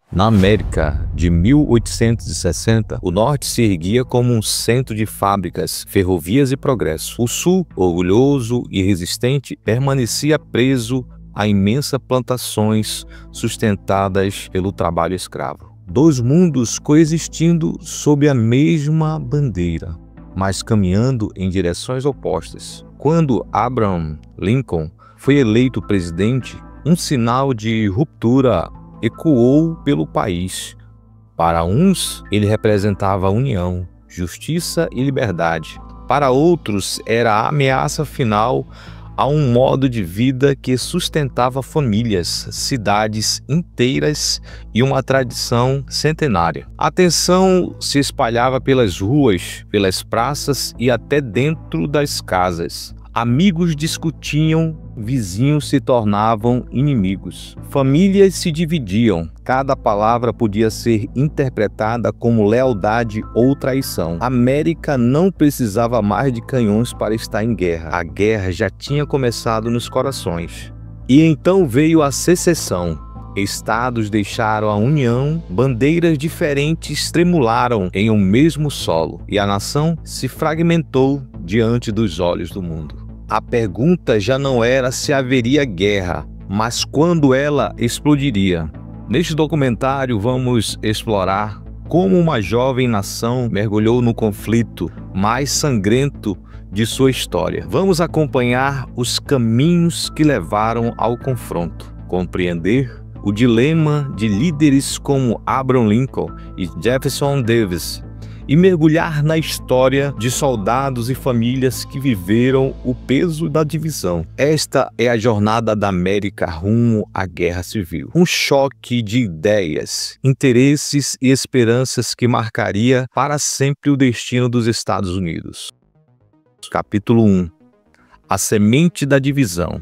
Na América de 1860, o Norte se erguia como um centro de fábricas, ferrovias e progresso. O Sul, orgulhoso e resistente, permanecia preso a imensas plantações sustentadas pelo trabalho escravo. Dois mundos coexistindo sob a mesma bandeira, mas caminhando em direções opostas. Quando Abraham Lincoln foi eleito presidente, um sinal de ruptura ecoou pelo país. Para uns, ele representava a união, justiça e liberdade. Para outros, era a ameaça final a um modo de vida que sustentava famílias, cidades inteiras e uma tradição centenária. A tensão se espalhava pelas ruas, pelas praças e até dentro das casas. Amigos discutiam, vizinhos se tornavam inimigos. Famílias se dividiam. Cada palavra podia ser interpretada como lealdade ou traição. A América não precisava mais de canhões para estar em guerra. A guerra já tinha começado nos corações. E então veio a secessão. Estados deixaram a união, bandeiras diferentes tremularam em um mesmo solo, e a nação se fragmentou diante dos olhos do mundo. A pergunta já não era se haveria guerra, mas quando ela explodiria. Neste documentário vamos explorar como uma jovem nação mergulhou no conflito mais sangrento de sua história. Vamos acompanhar os caminhos que levaram ao confronto, compreender o dilema de líderes como Abraham Lincoln e Jefferson Davis, e mergulhar na história de soldados e famílias que viveram o peso da divisão. Esta é a jornada da América rumo à Guerra Civil. Um choque de ideias, interesses e esperanças que marcaria para sempre o destino dos Estados Unidos. Capítulo 1. A semente da divisão.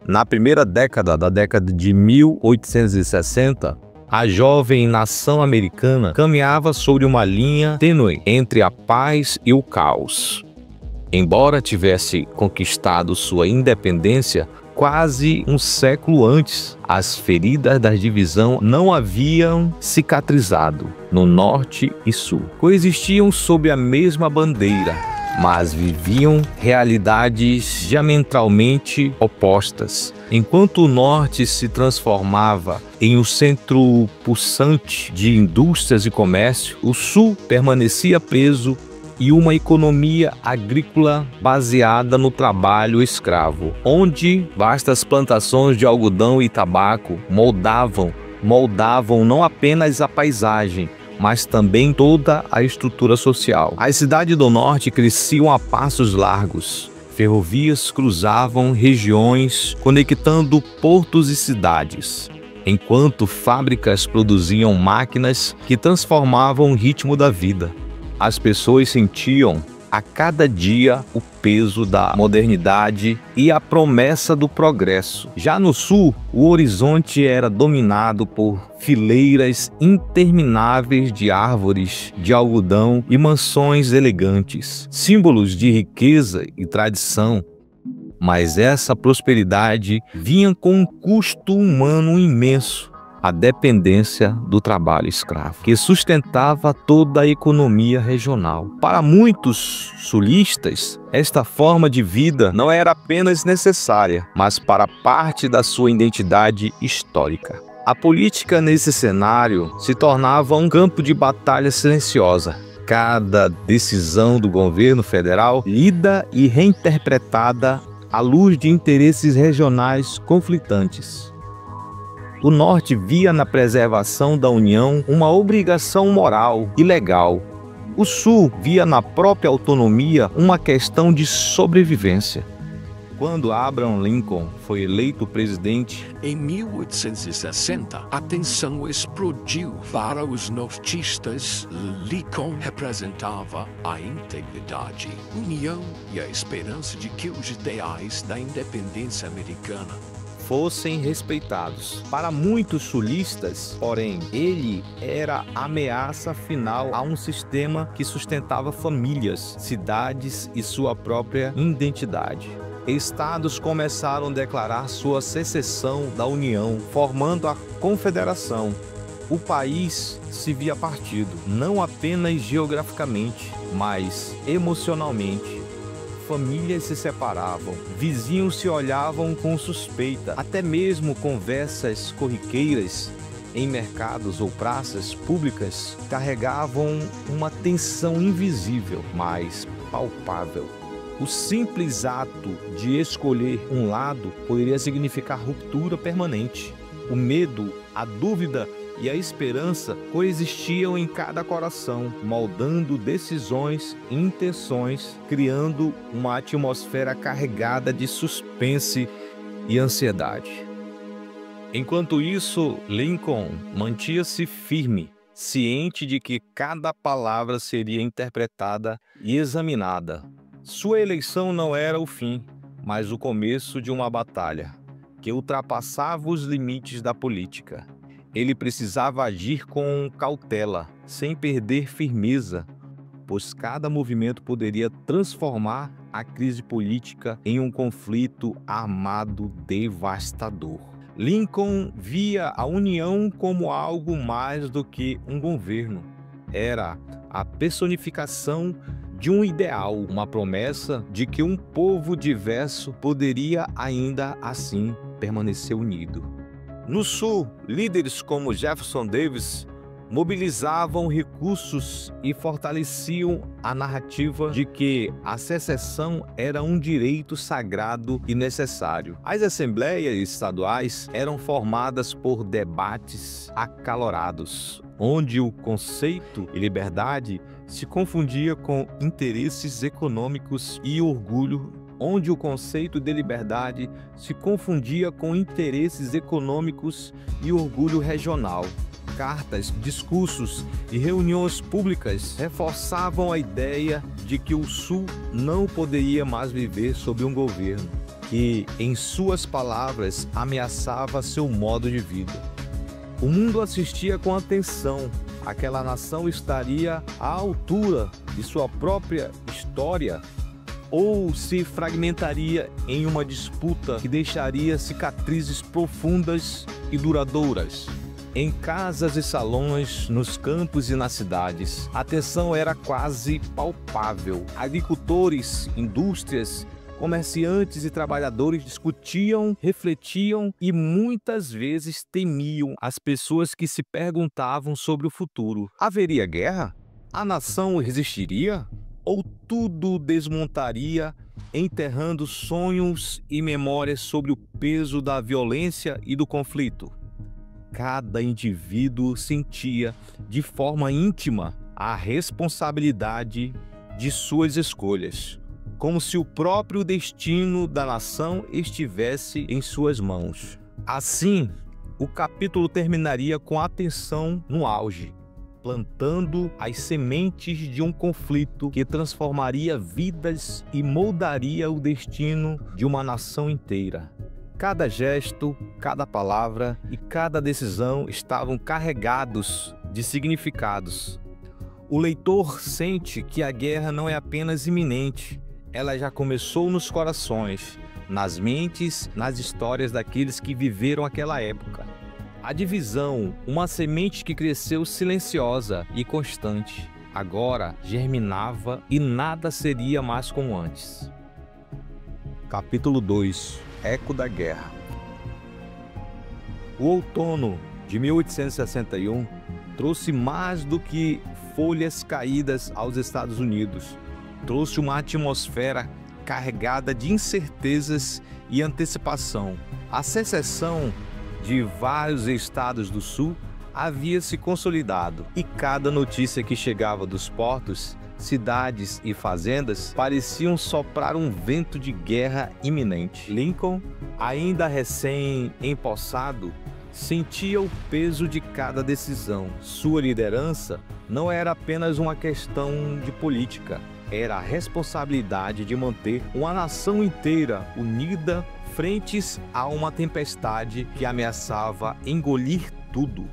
Na primeira década da década de 1860, a jovem nação americana caminhava sobre uma linha tênue entre a paz e o caos. Embora tivesse conquistado sua independência quase um século antes, as feridas da divisão não haviam cicatrizado no norte e sul. Coexistiam sob a mesma bandeira, mas viviam realidades diametralmente opostas. Enquanto o norte se transformava em um centro pulsante de indústrias e comércio, o sul permanecia preso em uma economia agrícola baseada no trabalho escravo, onde vastas plantações de algodão e tabaco moldavam não apenas a paisagem, mas também toda a estrutura social. As cidades do norte cresciam a passos largos. Ferrovias cruzavam regiões, conectando portos e cidades, enquanto fábricas produziam máquinas que transformavam o ritmo da vida. As pessoas sentiam a cada dia o peso da modernidade e a promessa do progresso. Já no sul, o horizonte era dominado por fileiras intermináveis de árvores de algodão e mansões elegantes, símbolos de riqueza e tradição. Mas essa prosperidade vinha com um custo humano imenso. A dependência do trabalho escravo, que sustentava toda a economia regional. Para muitos sulistas, esta forma de vida não era apenas necessária, mas para parte da sua identidade histórica. A política nesse cenário se tornava um campo de batalha silenciosa. Cada decisão do governo federal lida e reinterpretada à luz de interesses regionais conflitantes. O norte via na preservação da União uma obrigação moral e legal. O sul via na própria autonomia uma questão de sobrevivência. Quando Abraham Lincoln foi eleito presidente, em 1860, a tensão explodiu. Para os nortistas, Lincoln representava a integridade, união e a esperança de que os ideais da independência americana fossem respeitados. Para muitos sulistas, porém, ele era a ameaça final a um sistema que sustentava famílias, cidades e sua própria identidade. estados começaram a declarar sua secessão da União, formando a Confederação. O país se via partido, não apenas geograficamente, mas emocionalmente. Famílias se separavam, vizinhos se olhavam com suspeita, até mesmo conversas corriqueiras em mercados ou praças públicas carregavam uma tensão invisível, mas palpável. O simples ato de escolher um lado poderia significar ruptura permanente. O medo, a dúvida e a esperança coexistiam em cada coração, moldando decisões e intenções, criando uma atmosfera carregada de suspense e ansiedade. Enquanto isso, Lincoln mantinha-se firme, ciente de que cada palavra seria interpretada e examinada. Sua eleição não era o fim, mas o começo de uma batalha que ultrapassava os limites da política. Ele precisava agir com cautela, sem perder firmeza, pois cada movimento poderia transformar a crise política em um conflito armado devastador. Lincoln via a União como algo mais do que um governo. Era a personificação de um ideal, uma promessa de que um povo diverso poderia ainda assim permanecer unido. No Sul, líderes como Jefferson Davis mobilizavam recursos e fortaleciam a narrativa de que a secessão era um direito sagrado e necessário. As assembleias estaduais eram formadas por debates acalorados, onde o conceito de liberdade se confundia com interesses econômicos e orgulho regional. Cartas, discursos e reuniões públicas reforçavam a ideia de que o Sul não poderia mais viver sob um governo que, em suas palavras, ameaçava seu modo de vida. O mundo assistia com atenção. Aquela nação estaria à altura de sua própria história ou se fragmentaria em uma disputa que deixaria cicatrizes profundas e duradouras. Em casas e salões, nos campos e nas cidades, a tensão era quase palpável. Agricultores, indústrias, comerciantes e trabalhadores discutiam, refletiam e muitas vezes temiam as pessoas que se perguntavam sobre o futuro. Haveria guerra? A nação resistiria? Ou tudo desmontaria, enterrando sonhos e memórias sobre o peso da violência e do conflito? Cada indivíduo sentia, de forma íntima, a responsabilidade de suas escolhas, como se o próprio destino da nação estivesse em suas mãos. Assim, o capítulo terminaria com a tensão no auge, plantando as sementes de um conflito que transformaria vidas e moldaria o destino de uma nação inteira. Cada gesto, cada palavra e cada decisão estavam carregados de significados. O leitor sente que a guerra não é apenas iminente, ela já começou nos corações, nas mentes, nas histórias daqueles que viveram aquela época. A divisão, uma semente que cresceu silenciosa e constante, agora germinava e nada seria mais como antes. Capítulo 2 – Eco da Guerra. O outono de 1861 trouxe mais do que folhas caídas aos Estados Unidos. Trouxe uma atmosfera carregada de incertezas e antecipação. A secessão de vários estados do Sul havia se consolidado e cada notícia que chegava dos portos, cidades e fazendas pareciam soprar um vento de guerra iminente. Lincoln, ainda recém-empossado, sentia o peso de cada decisão. Sua liderança não era apenas uma questão de política, era a responsabilidade de manter uma nação inteira unida frentes a uma tempestade que ameaçava engolir tudo.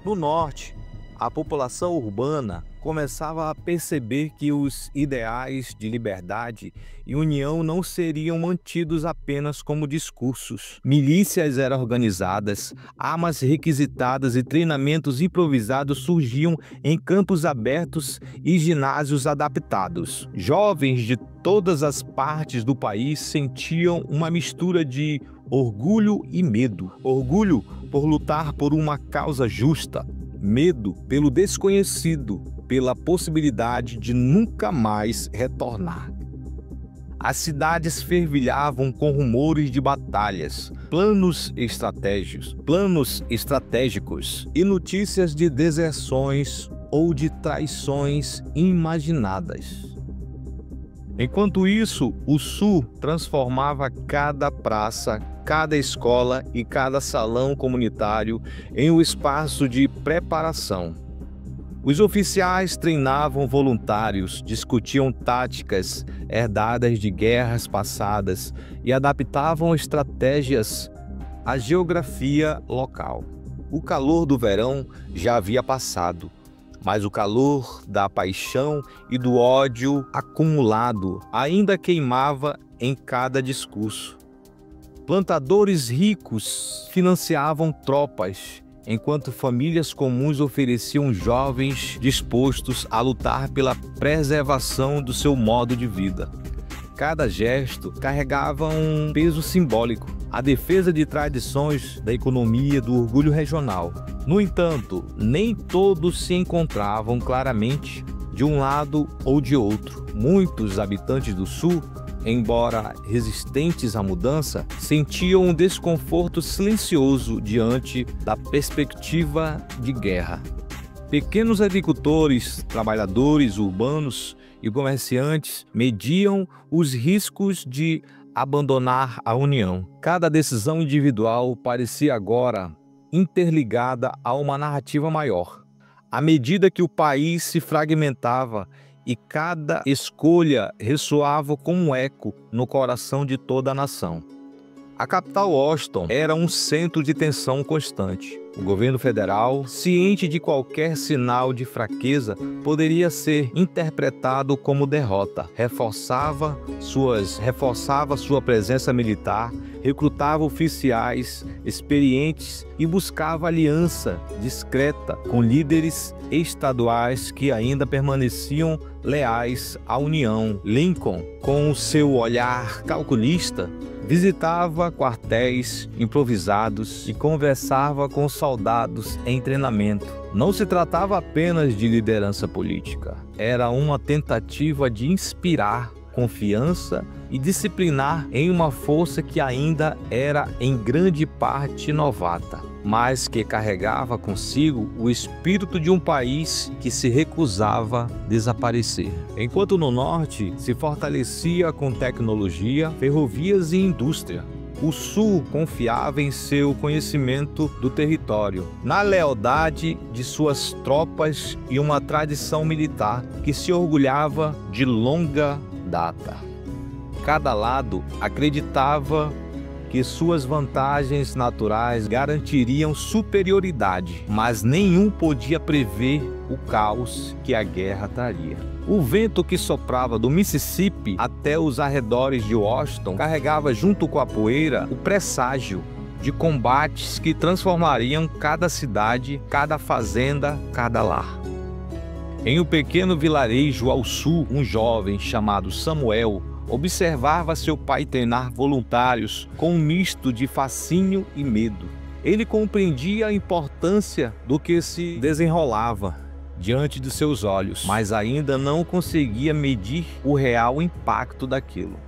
No norte, a população urbana começava a perceber que os ideais de liberdade e união não seriam mantidos apenas como discursos. Milícias eram organizadas, armas requisitadas e treinamentos improvisados surgiam em campos abertos e ginásios adaptados. Jovens de todas as partes do país sentiam uma mistura de orgulho e medo. Orgulho por lutar por uma causa justa, medo pelo desconhecido, pela possibilidade de nunca mais retornar. As cidades fervilhavam com rumores de batalhas, planos estratégicos e notícias de deserções ou de traições imaginadas. Enquanto isso, o Sul transformava cada praça, cada escola e cada salão comunitário em um espaço de preparação. Os oficiais treinavam voluntários, discutiam táticas herdadas de guerras passadas e adaptavam estratégias à geografia local. O calor do verão já havia passado, mas o calor da paixão e do ódio acumulado ainda queimava em cada discurso. Plantadores ricos financiavam tropas, enquanto famílias comuns ofereciam jovens dispostos a lutar pela preservação do seu modo de vida. Cada gesto carregava um peso simbólico, a defesa de tradições, da economia, do orgulho regional. No entanto, nem todos se encontravam claramente de um lado ou de outro. Muitos habitantes do Sul, embora resistentes à mudança, sentiam um desconforto silencioso diante da perspectiva de guerra. Pequenos agricultores, trabalhadores urbanos e comerciantes mediam os riscos de abandonar a União. Cada decisão individual parecia agora interligada a uma narrativa maior. À medida que o país se fragmentava e cada escolha ressoava como um eco no coração de toda a nação. A capital Washington era um centro de tensão constante. O governo federal, ciente de qualquer sinal de fraqueza, poderia ser interpretado como derrota. Reforçava sua presença militar, recrutava oficiais experientes e buscava aliança discreta com líderes estaduais que ainda permaneciam leais à União. Lincoln, com o seu olhar calculista, visitava quartéis improvisados e conversava com soldados em treinamento. Não se tratava apenas de liderança política, era uma tentativa de inspirar confiança e disciplinar em uma força que ainda era em grande parte novata, mas que carregava consigo o espírito de um país que se recusava a desaparecer. Enquanto no norte se fortalecia com tecnologia, ferrovias e indústria, o Sul confiava em seu conhecimento do território, na lealdade de suas tropas e uma tradição militar que se orgulhava de longa data. Cada lado acreditava que suas vantagens naturais garantiriam superioridade, mas nenhum podia prever o caos que a guerra traria. O vento que soprava do Mississippi até os arredores de Washington carregava junto com a poeira o presságio de combates que transformariam cada cidade, cada fazenda, cada lar. Em um pequeno vilarejo ao sul, um jovem chamado Samuel observava seu pai treinar voluntários com um misto de fascínio e medo. Ele compreendia a importância do que se desenrolava diante de seus olhos, mas ainda não conseguia medir o real impacto daquilo.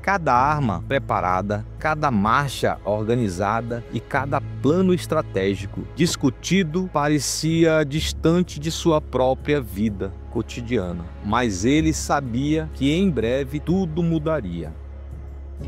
Cada arma preparada, cada marcha organizada e cada plano estratégico discutido parecia distante de sua própria vida cotidiana. Mas ele sabia que em breve tudo mudaria.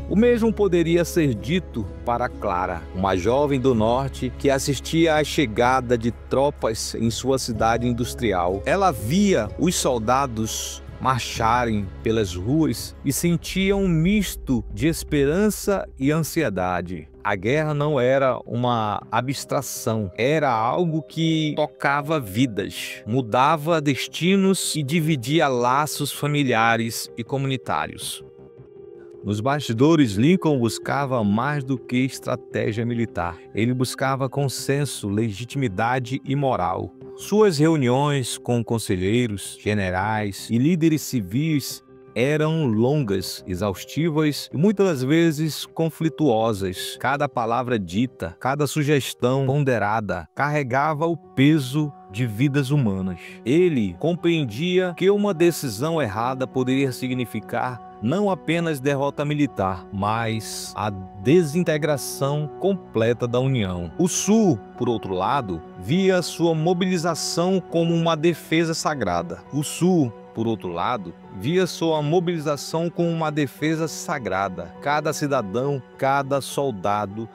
O mesmo poderia ser dito para Clara, uma jovem do norte que assistia à chegada de tropas em sua cidade industrial. Ela via os soldados marcharem pelas ruas e sentiam um misto de esperança e ansiedade. A guerra não era uma abstração, era algo que tocava vidas, mudava destinos e dividia laços familiares e comunitários. Nos bastidores, Lincoln buscava mais do que estratégia militar. Ele buscava consenso, legitimidade e moral. Suas reuniões com conselheiros, generais e líderes civis eram longas, exaustivas e muitas vezes conflituosas. Cada palavra dita, cada sugestão ponderada carregava o peso de vidas humanas. Ele compreendia que uma decisão errada poderia significar não apenas derrota militar, mas a desintegração completa da União. O Sul, por outro lado, via sua mobilização como uma defesa sagrada. O Sul, por outro lado, via sua mobilização como uma defesa sagrada. Cada cidadão, cada soldado